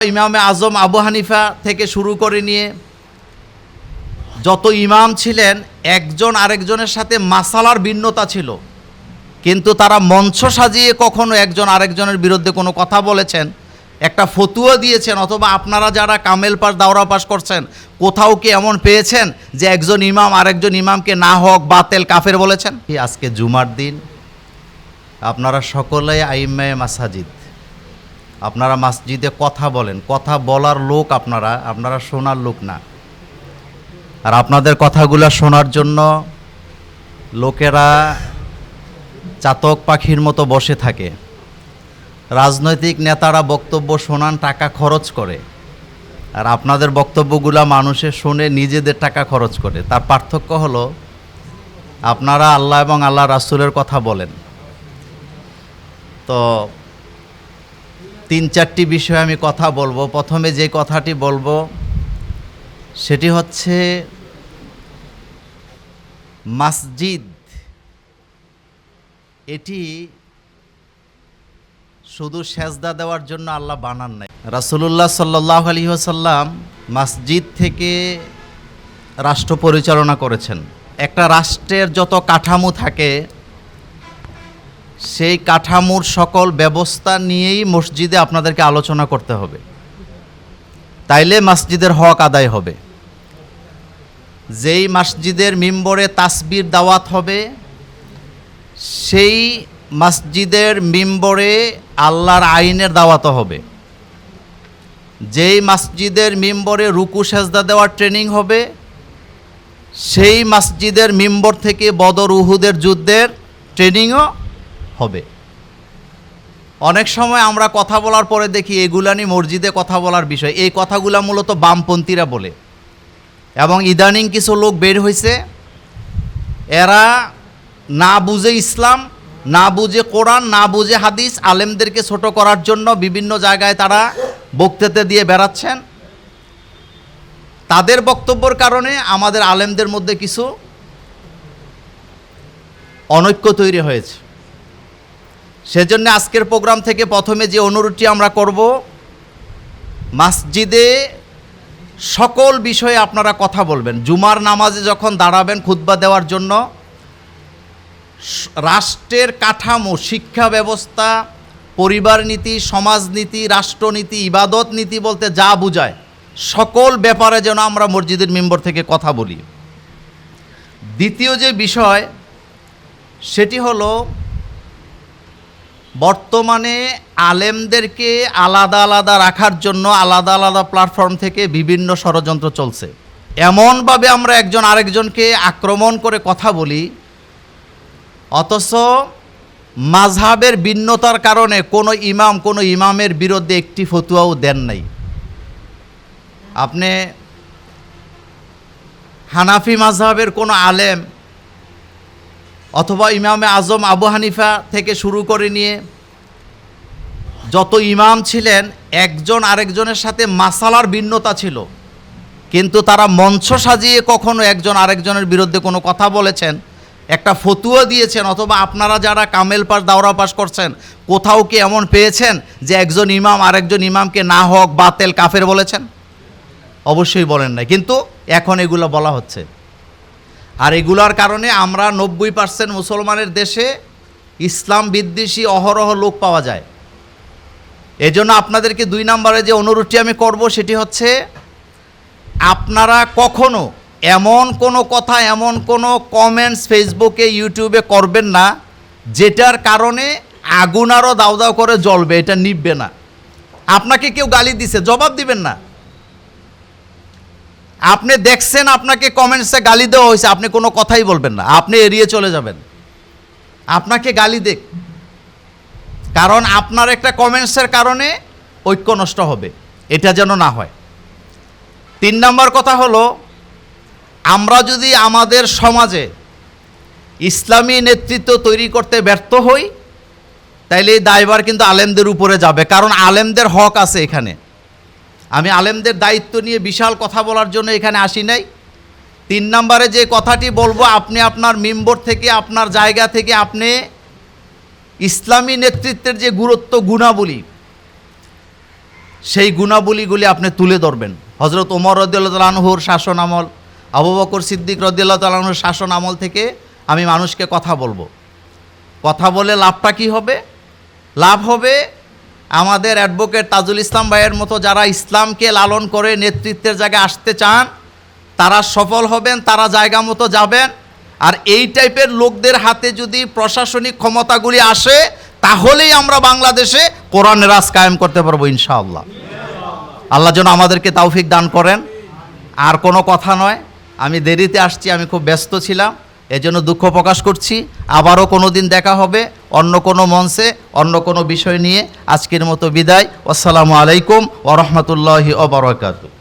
ইমামে আজম আবু হানিফা থেকে শুরু করে নিয়ে যত ইমাম ছিলেন একজন আরেকজনের সাথে মাসালার ভিন্নতা ছিল, কিন্তু তারা মঞ্চ সাজিয়ে কখনো একজন আরেকজনের বিরুদ্ধে কোনো কথা বলেছেন, একটা ফতুয়া দিয়েছেন, অথবা আপনারা যারা কামেল পাস দাওরা পাস করছেন কোথাও কি এমন পেয়েছেন যে একজন ইমাম আরেকজন ইমামকে না হক বাতেল কাফের বলেছেন? আজকে জুমার দিন, আপনারা সকলেই আইম্মায়ে মাসাজিদ, আপনারা মসজিদে কথা বলেন, কথা বলার লোক আপনারা শোনার লোক না। আর আপনাদের কথাগুলো শোনার জন্য লোকেরা চাতক পাখির মতো বসে থাকে। রাজনৈতিক নেতারা বক্তব্য শোনান, টাকা খরচ করে, আর আপনাদের বক্তব্যগুলো মানুষে শুনে নিজেদের টাকা খরচ করে। তার পার্থক্য হলো আপনারা আল্লাহ এবং আল্লাহ রাসূলের কথা বলেন। তো 3-4টি বিষয়ে আমি কথা বলবো। প্রথমে যে কথাটি বলবো সেটি হচ্ছে মসজিদ এটি শুধু সেজদা দেওয়ার জন্য আল্লাহ বানান নাই। রাসূলুল্লাহ সাল্লাল্লাহু আলাইহি ওয়াসাল্লাম মসজিদ থেকে রাষ্ট্র পরিচালনা করেছেন। একটা রাষ্ট্রের যত কাঠামো থাকে সেই কাঠামোর সকল ব্যবস্থা নিয়েই মসজিদে আপনাদেরকে আলোচনা করতে হবে, তাইলে মসজিদের হক আদায় হবে। যেই মসজিদের মিম্বরে তাসবির দাওয়াত হবে, সেই মসজিদের মিম্বরে আল্লাহর আইনের দাওয়াত হবে। যেই মসজিদের মিম্বরে রুকু সেজদা দেওয়ার ট্রেনিং হবে, সেই মসজিদের মিম্বর থেকে বদর উহুদের যুদ্ধের ট্রেনিংও হবে। অনেক সময় আমরা কথা বলার পরে দেখি এগুলা নিয়ে মসজিদে কথা বলার বিষয়। এই কথাগুলা মূলত বামপন্থীরা বলে, এবং ইদানিং কিছু লোক বের হয়েছে, এরা না বুঝে ইসলাম, না বুঝে কোরআন, না বুঝে হাদিস, আলেমদেরকে ছোট করার জন্য বিভিন্ন জায়গায় তারা বক্তৃতা দিয়ে বেড়াচ্ছেন। তাদের বক্তব্যের কারণে আমাদের আলেমদের মধ্যে কিছু অনৈক্য তৈরি হয়েছে। সেজন্য আজকের প্রোগ্রাম থেকে প্রথমে যে অনুরোধটি আমরা করব, মসজিদে সকল বিষয়ে আপনারা কথা বলবেন। জুমার নামাজে যখন দাঁড়াবেন খুতবা দেওয়ার জন্য, রাষ্ট্রের কাঠামো, শিক্ষা ব্যবস্থা, পরিবার নীতি, সমাজনীতি, রাষ্ট্রনীতি, ইবাদত নীতি বলতে যা বোঝায় সকল ব্যাপারে যেন আমরা মসজিদের মিম্বর থেকে কথা বলি। দ্বিতীয় যে বিষয় সেটি হলো, বর্তমানে আলেমদেরকে আলাদা আলাদা রাখার জন্য আলাদা আলাদা প্ল্যাটফর্ম থেকে বিভিন্ন ষড়যন্ত্র চলছে। এমনভাবে আমরা একজন আরেকজনকে আক্রমণ করে কথা বলি, অথচ মাযহাবের ভিন্নতার কারণে কোনো ইমাম কোনো ইমামের বিরুদ্ধে একটি ফতোয়াও দেন নাই। আপনি হানাফি মাযহাবের কোনো আলেম অথবা ইমামে আজম আবু হানিফা থেকে শুরু করে নিয়ে যত ইমাম ছিলেন একজন আরেকজনের সাথে মাসালার ভিন্নতা ছিল, কিন্তু তারা মঞ্চ সাজিয়ে কখনো একজন আরেকজনের বিরুদ্ধে কোনো কথা বলেছেন, একটা ফতুয়া দিয়েছেন, অথবা আপনারা যারা কামেল পাস দাওরা পাস করছেন কোথাও কি এমন পেয়েছেন যে একজন ইমাম আরেকজন ইমামকে না হক বাতেল কাফের বলেছেন? অবশ্যই বলেন না, কিন্তু এখন এগুলো বলা হচ্ছে। আর এগুলার কারণে আমরা 90% মুসলমানের দেশে ইসলাম বিদ্বেষী অহরহ লোক পাওয়া যায়। এজন্য আপনাদেরকে 2 নম্বরে যে অনুরোধটি আমি করব সেটি হচ্ছে, আপনারা কখনো এমন কোনো কথা, এমন কোনো কমেন্টস ফেসবুকে ইউটিউবে করবেন না যেটার কারণে আগুন আরও দাউ দাউ করে জ্বলবে, এটা নিববে না। আপনাকে কেউ গালি দিছে, জবাব দিবেন না। আপনি দেখছেন আপনাকে কমেন্টসে গালি দেওয়া হয়েছে, আপনি কোনো কথাই বলবেন না, আপনি এড়িয়ে চলে যাবেন। আপনাকে গালি দেখ, কারণ আপনার একটা কমেন্টসের কারণে ঐক্য নষ্ট হবে, এটা যেন না হয়। 3 নম্বর কথা হলো, আমরা যদি আমাদের সমাজে ইসলামী নেতৃত্ব তৈরি করতে ব্যর্থ হই, তাইলে এই দায়ভার কিন্তু আলেমদের উপরে যাবে, কারণ আলেমদের হক আছে এখানে। আমি আলেমদের দায়িত্ব নিয়ে বিশাল কথা বলার জন্য এখানে আসি নাই। 3 নম্বরে যে কথাটি বলবো, আপনি আপনার মিম্বর থেকে, আপনার জায়গা থেকে আপনি ইসলামী নেতৃত্বের যে গুরুত্ব, গুণাবলী, সেই গুণাবলীগুলি আপনি তুলে ধরবেন। হযরত ওমর রাদিয়াল্লাহু তাআলা আনহুর শাসন আমল, আবু বকর সিদ্দিক রাদিয়াল্লাহু তাআলা আনহুর শাসন আমল থেকে আমি মানুষকে কথা বলবো। কথা বলে লাভটা কি হবে? লাভ হবে আমাদের অ্যাডভোকেট তাজুল ইসলাম ভাইয়ের মতো যারা ইসলামকে লালন করে নেতৃত্বের জায়গায় আসতে চান তারা সফল হবেন, তারা জায়গা মতো যাবেন। আর এই টাইপের লোকদের হাতে যদি প্রশাসনিক ক্ষমতাগুলি আসে তাহলেই আমরা বাংলাদেশে কোরআনের রাজ কায়েম করতে পারবো ইনশাআল্লাহ। আল্লাহ যেন আমাদেরকে তৌফিক দান করেন। আর কোনো কথা নয়, আমি দেরিতে আসছি, আমি খুব ব্যস্ত ছিলাম, এজন্য দুঃখ প্রকাশ করছি। আবারও কোনো দিন দেখা হবে অন্য কোনো মঞ্চে অন্য কোনো বিষয় নিয়ে। আজকের মতো বিদায়। আসসালামু আলাইকুম ওয়া রাহমাতুল্লাহি ওয়া বারাকাতুহু।